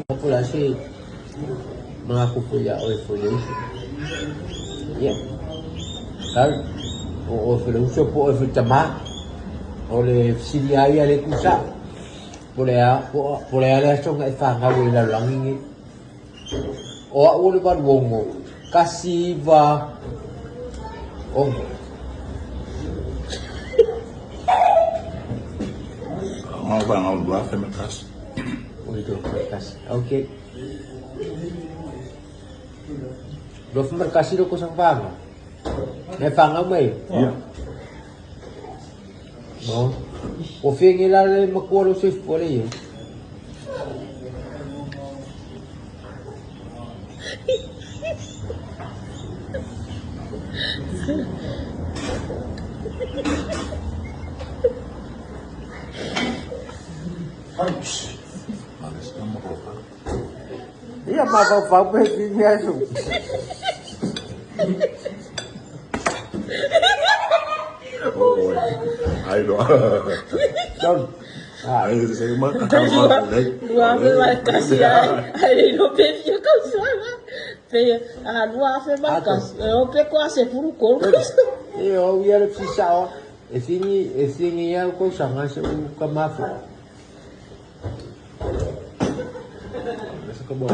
populasi mengaku punya evolution. Ya, kan? O evolution po evolution oleh siliaya le kusa. Boleh ada so ngai fa ngawi la langi. O uli ban wongo kasiva oh mau bang mau dua femekas untuk berkas. Oke. Dua berkas itu kusang fanga. Ne fanga mai. iya No. O fingi la le makuaro sif pole ye. harus kamu apa Iya mau apa begini aja. oh ayo Don. Ah, ayo saya mah kamu Dua marcas ya. Aí não perdia calçada. Feia. Ah, dua marcas. Eu pego a ser por corpo. eu ia precisar. Esse ya ko sanga sa kamafu. Nasa ka ba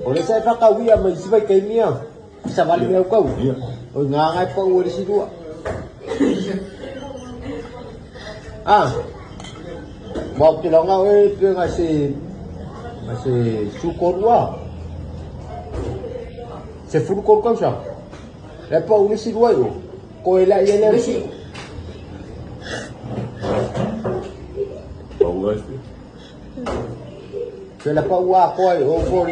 Oleh saya pakawia magsibay kay niya. Sa balik niya ko. iya O ngangay pa uli si dua. Ah. Mau tilang nga dia ngasih syukur wa. Se furukor kau siya. Lepas uli si dua yo. Ko ela yele si. bagus Se lepas wa ko ay o for.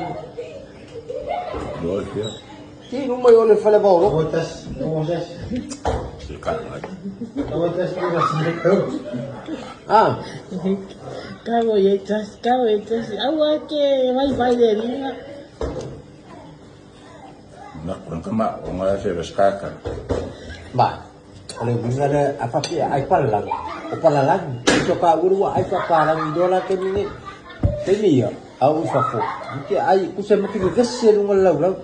bagus ya Sino may uli fala ba ulo? Botas, sikat lagi botas pura sendiri. Ah. Cabo y estás. Agua que vai de linha. nak kurang kema orang saya berskakar Ba. Oleh bingara apa ki ay palang. O palalang. Ito ka urwa ay palang dola ke minit. Teni ya. Au fa fo. Ki ay kusa makigasel ng law.